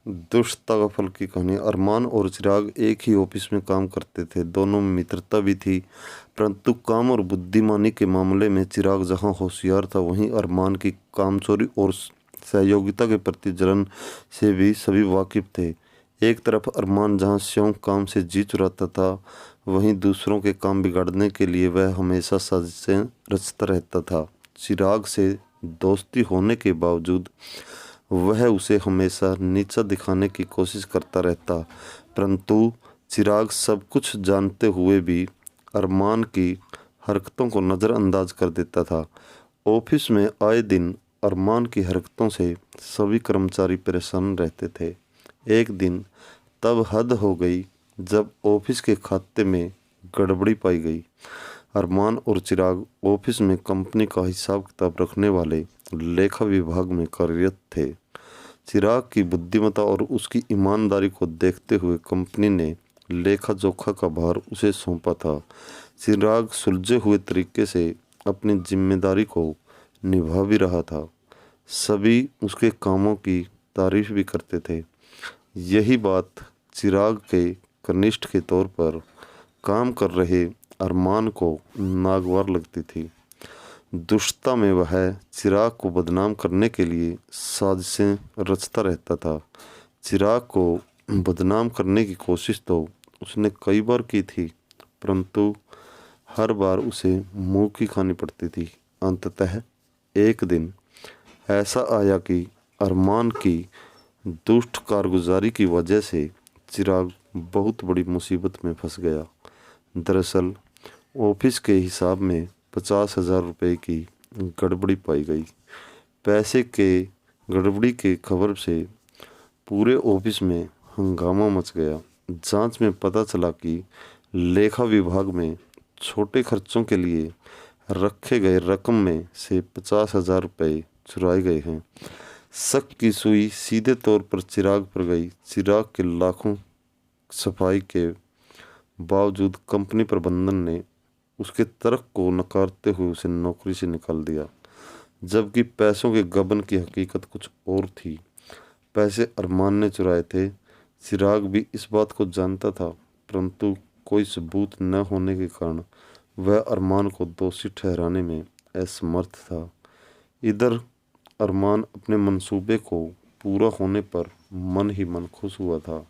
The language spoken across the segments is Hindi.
दुष्टता का फल की कहानी। अरमान और चिराग एक ही ऑफिस में काम करते थे। दोनों में मित्रता भी थी, परंतु काम और बुद्धिमानी के मामले में चिराग जहां होशियार था, वहीं अरमान की कामचोरी और सहयोगिता के प्रति जलन से भी सभी वाकिफ थे। एक तरफ अरमान जहां शौक काम से जी चुराता था, वहीं दूसरों के काम बिगाड़ने के लिए वह हमेशा साजिशें रचता रहता था। चिराग से दोस्ती होने के बावजूद वह उसे हमेशा नीचा दिखाने की कोशिश करता रहता, परंतु चिराग सब कुछ जानते हुए भी अरमान की हरकतों को नज़रअंदाज कर देता था। ऑफिस में आए दिन अरमान की हरकतों से सभी कर्मचारी परेशान रहते थे। एक दिन तब हद हो गई जब ऑफिस के खाते में गड़बड़ी पाई गई। अरमान और चिराग ऑफिस में कंपनी का हिसाब किताब रखने वाले लेखा विभाग में कार्यरत थे। चिराग की बुद्धिमत्ता और उसकी ईमानदारी को देखते हुए कंपनी ने लेखा जोखा का भार उसे सौंपा था। चिराग सुलझे हुए तरीके से अपनी जिम्मेदारी को निभा भी रहा था। सभी उसके कामों की तारीफ भी करते थे। यही बात चिराग के कनिष्ठ के तौर पर काम कर रहे अरमान को नागवार लगती थी। दुष्टता में वह चिराग को बदनाम करने के लिए साजिशें रचता रहता था। चिराग को बदनाम करने की कोशिश तो उसने कई बार की थी, परंतु हर बार उसे मुंह की खानी पड़ती थी। अंततः एक दिन ऐसा आया कि अरमान की दुष्ट कारगुजारी की वजह से चिराग बहुत बड़ी मुसीबत में फंस गया। दरअसल ऑफिस के हिसाब में 50,000 रुपये की गड़बड़ी पाई गई। पैसे के गड़बड़ी के खबर से पूरे ऑफिस में हंगामा मच गया। जांच में पता चला कि लेखा विभाग में छोटे खर्चों के लिए रखे गए रकम में से 50,000 रुपये चुराए गए हैं। शक की सुई सीधे तौर पर चिराग पर गई। चिराग के लाखों सफाई के बावजूद कंपनी प्रबंधन ने उसके तर्क को नकारते हुए उसे नौकरी से निकाल दिया, जबकि पैसों के गबन की हकीकत कुछ और थी। पैसे अरमान ने चुराए थे। चिराग भी इस बात को जानता था, परंतु कोई सबूत न होने के कारण वह अरमान को दोषी ठहराने में असमर्थ था। इधर अरमान अपने मंसूबे को पूरा होने पर मन ही मन खुश हुआ था।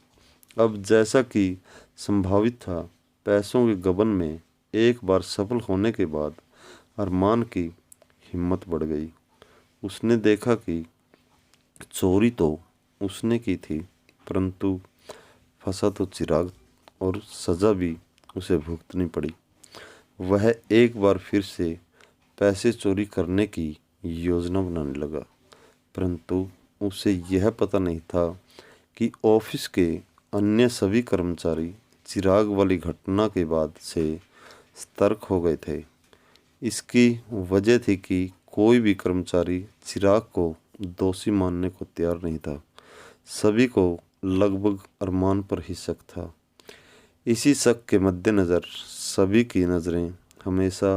अब जैसा कि संभावित था, पैसों के गबन में एक बार सफल होने के बाद अरमान की हिम्मत बढ़ गई। उसने देखा कि चोरी तो उसने की थी, परंतु फंसा तो चिराग और सज़ा भी उसे भुगतनी पड़ी। वह एक बार फिर से पैसे चोरी करने की योजना बनाने लगा, परंतु उसे यह पता नहीं था कि ऑफिस के अन्य सभी कर्मचारी चिराग वाली घटना के बाद से सतर्क हो गए थे। इसकी वजह थी कि कोई भी कर्मचारी चिराग को दोषी मानने को तैयार नहीं था। सभी को लगभग अरमान पर ही शक था। इसी शक के मद्देनज़र सभी की नज़रें हमेशा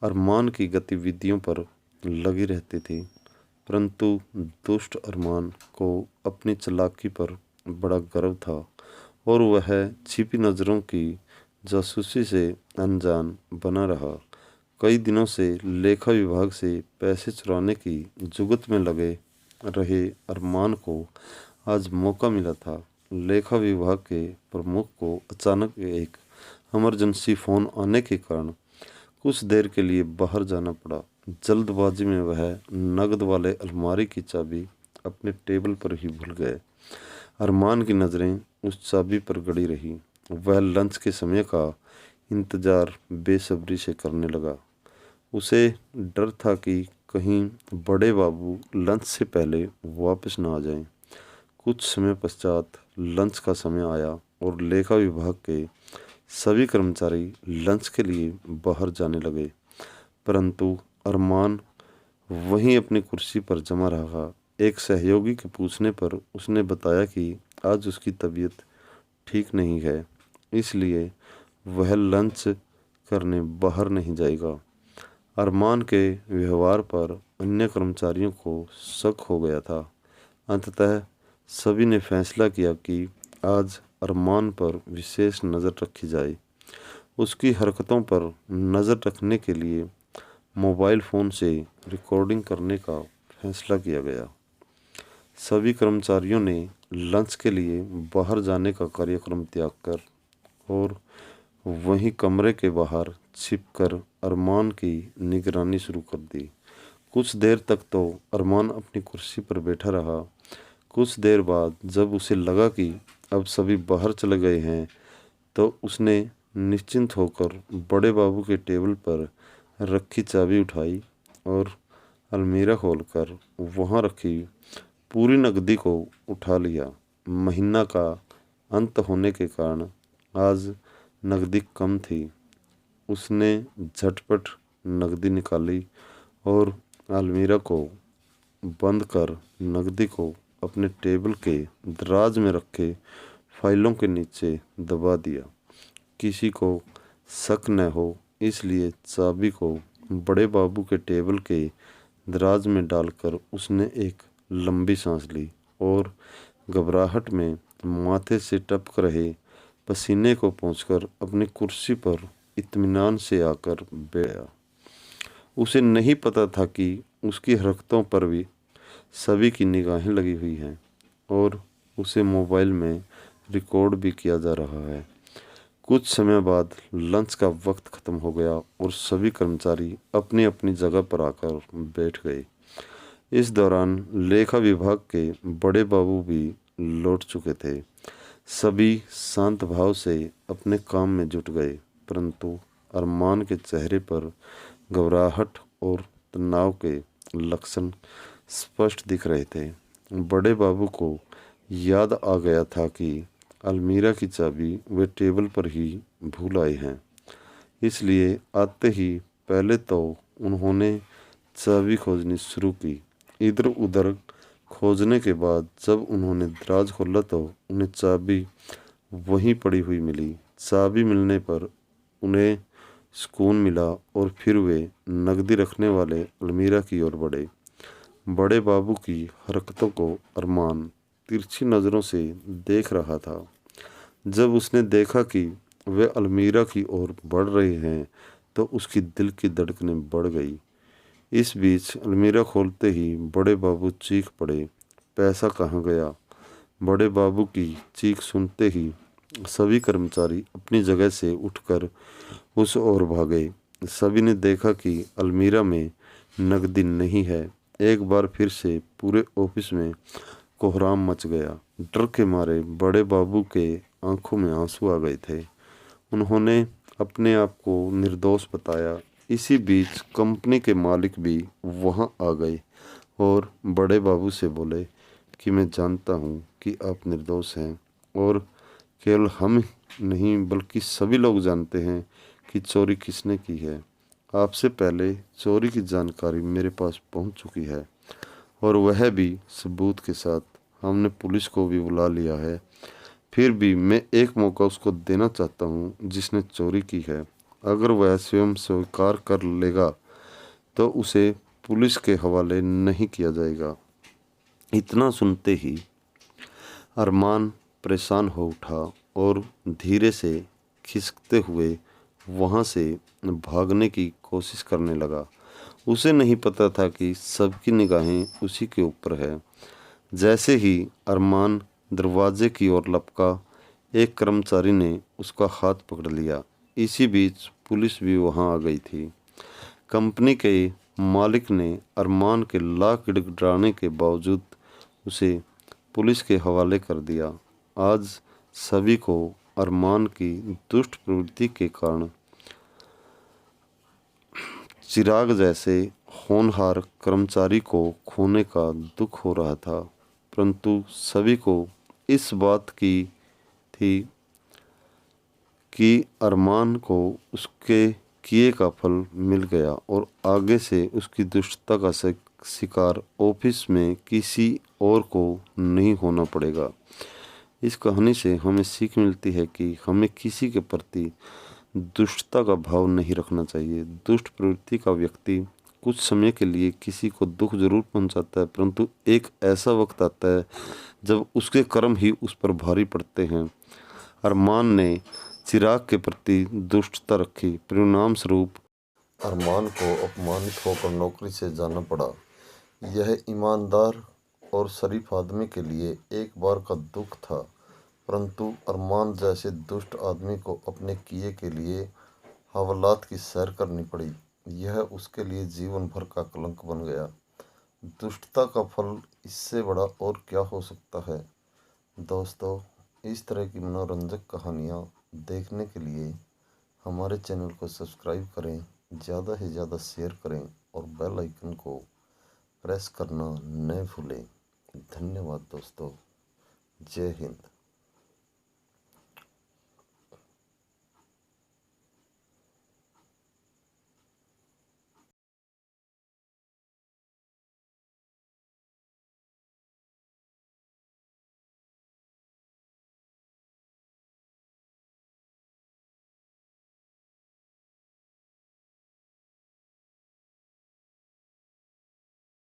अरमान की गतिविधियों पर लगी रहती थी, परंतु दुष्ट अरमान को अपनी चालाकी पर बड़ा गर्व था और वह छिपी नज़रों की जासूसी से अनजान बना रहा। कई दिनों से लेखा विभाग से पैसे चुराने की जुगत में लगे रहे अरमान को आज मौका मिला था। लेखा विभाग के प्रमुख को अचानक एक इमरजेंसी फ़ोन आने के कारण कुछ देर के लिए बाहर जाना पड़ा। जल्दबाजी में वह नकद वाले अलमारी की चाबी अपने टेबल पर ही भूल गए। अरमान की नज़रें उस चाबी पर गड़ी रही। वह लंच के समय का इंतज़ार बेसब्री से करने लगा। उसे डर था कि कहीं बड़े बाबू लंच से पहले वापस न आ जाएं। कुछ समय पश्चात लंच का समय आया और लेखा विभाग के सभी कर्मचारी लंच के लिए बाहर जाने लगे, परंतु अरमान वहीं अपनी कुर्सी पर जमा रहा। एक सहयोगी के पूछने पर उसने बताया कि आज उसकी तबीयत ठीक नहीं है, इसलिए वह लंच करने बाहर नहीं जाएगा। अरमान के व्यवहार पर अन्य कर्मचारियों को शक हो गया था। अंततः सभी ने फैसला किया कि आज अरमान पर विशेष नज़र रखी जाए। उसकी हरकतों पर नज़र रखने के लिए मोबाइल फ़ोन से रिकॉर्डिंग करने का फैसला किया गया। सभी कर्मचारियों ने लंच के लिए बाहर जाने का कार्यक्रम त्याग कर और वहीं कमरे के बाहर छिपकर अरमान की निगरानी शुरू कर दी। कुछ देर तक तो अरमान अपनी कुर्सी पर बैठा रहा। कुछ देर बाद जब उसे लगा कि अब सभी बाहर चले गए हैं, तो उसने निश्चिंत होकर बड़े बाबू के टेबल पर रखी चाबी उठाई और अलमीरा खोलकर वहाँ रखी पूरी नकदी को उठा लिया। महीना का अंत होने के कारण आज नकदी कम थी। उसने झटपट नकदी निकाली और अलमीरा को बंद कर नकदी को अपने टेबल के दराज में रखे फाइलों के नीचे दबा दिया। किसी को शक न हो इसलिए चाबी को बड़े बाबू के टेबल के दराज में डालकर उसने एक लंबी सांस ली और घबराहट में माथे से टपक रहे पसीने को पोंछकर अपनी कुर्सी पर इत्मीनान से आकर बैठ गया। उसे नहीं पता था कि उसकी हरकतों पर भी सभी की निगाहें लगी हुई हैं और उसे मोबाइल में रिकॉर्ड भी किया जा रहा है। कुछ समय बाद लंच का वक्त ख़त्म हो गया और सभी कर्मचारी अपनी अपनी जगह पर आकर बैठ गए। इस दौरान लेखा विभाग के बड़े बाबू भी लौट चुके थे। सभी शांत भाव से अपने काम में जुट गए, परंतु अरमान के चेहरे पर घबराहट और तनाव के लक्षण स्पष्ट दिख रहे थे। बड़े बाबू को याद आ गया था कि अलमीरा की चाबी वे टेबल पर ही भूल आए हैं, इसलिए आते ही पहले तो उन्होंने चाबी खोजनी शुरू की। इधर उधर खोजने के बाद जब उन्होंने दराज खोला तो उन्हें चाबी वहीं पड़ी हुई मिली। चाबी मिलने पर उन्हें सुकून मिला और फिर वे नकदी रखने वाले अलमीरा की ओर बढ़े। बड़े बाबू की हरकतों को अरमान तिरछी नज़रों से देख रहा था। जब उसने देखा कि वे अलमीरा की ओर बढ़ रहे हैं तो उसकी दिल की धड़कनें बढ़ गई। इस बीच अलमीरा खोलते ही बड़े बाबू चीख पड़े, पैसा कहाँ गया? बड़े बाबू की चीख सुनते ही सभी कर्मचारी अपनी जगह से उठकर उस ओर भागे। सभी ने देखा कि अलमीरा में नकदी नहीं है। एक बार फिर से पूरे ऑफिस में कोहराम मच गया। डर के मारे बड़े बाबू के आंखों में आंसू आ गए थे। उन्होंने अपने आप को निर्दोष बताया। इसी बीच कंपनी के मालिक भी वहां आ गए और बड़े बाबू से बोले कि मैं जानता हूं कि आप निर्दोष हैं और केवल हम नहीं बल्कि सभी लोग जानते हैं कि चोरी किसने की है। आपसे पहले चोरी की जानकारी मेरे पास पहुंच चुकी है और वह भी सबूत के साथ। हमने पुलिस को भी बुला लिया है। फिर भी मैं एक मौका उसको देना चाहता हूं जिसने चोरी की है। अगर वह स्वयं स्वीकार कर लेगा तो उसे पुलिस के हवाले नहीं किया जाएगा। इतना सुनते ही अरमान परेशान हो उठा और धीरे से खिसकते हुए वहाँ से भागने की कोशिश करने लगा। उसे नहीं पता था कि सबकी निगाहें उसी के ऊपर है। जैसे ही अरमान दरवाजे की ओर लपका, एक कर्मचारी ने उसका हाथ पकड़ लिया। इसी बीच पुलिस भी वहां आ गई थी। कंपनी के मालिक ने अरमान के लाख गिड़गिड़ाने के बावजूद उसे पुलिस के हवाले कर दिया। आज सभी को अरमान की दुष्ट प्रवृत्ति के कारण चिराग जैसे होनहार कर्मचारी को खोने का दुख हो रहा था, परंतु सभी को इस बात की थी कि अरमान को उसके किए का फल मिल गया और आगे से उसकी दुष्टता का शिकार ऑफिस में किसी और को नहीं होना पड़ेगा। इस कहानी से हमें सीख मिलती है कि हमें किसी के प्रति दुष्टता का भाव नहीं रखना चाहिए। दुष्ट प्रवृत्ति का व्यक्ति कुछ समय के लिए किसी को दुख जरूर पहुंचाता है, परंतु एक ऐसा वक्त आता है जब उसके कर्म ही उस पर भारी पड़ते हैं। अरमान ने चिराग के प्रति दुष्टता रखी। परिणाम स्वरूप अरमान को अपमानित होकर नौकरी से जाना पड़ा। यह ईमानदार और शरीफ आदमी के लिए एक बार का दुख था, परंतु अरमान जैसे दुष्ट आदमी को अपने किए के लिए हवालात की सैर करनी पड़ी। यह उसके लिए जीवन भर का कलंक बन गया। दुष्टता का फल इससे बड़ा और क्या हो सकता है। दोस्तों, इस तरह की मनोरंजक कहानियाँ देखने के लिए हमारे चैनल को सब्सक्राइब करें, ज़्यादा से ज़्यादा शेयर करें और बेल आइकन को प्रेस करना न भूलें। धन्यवाद दोस्तों। जय हिंद।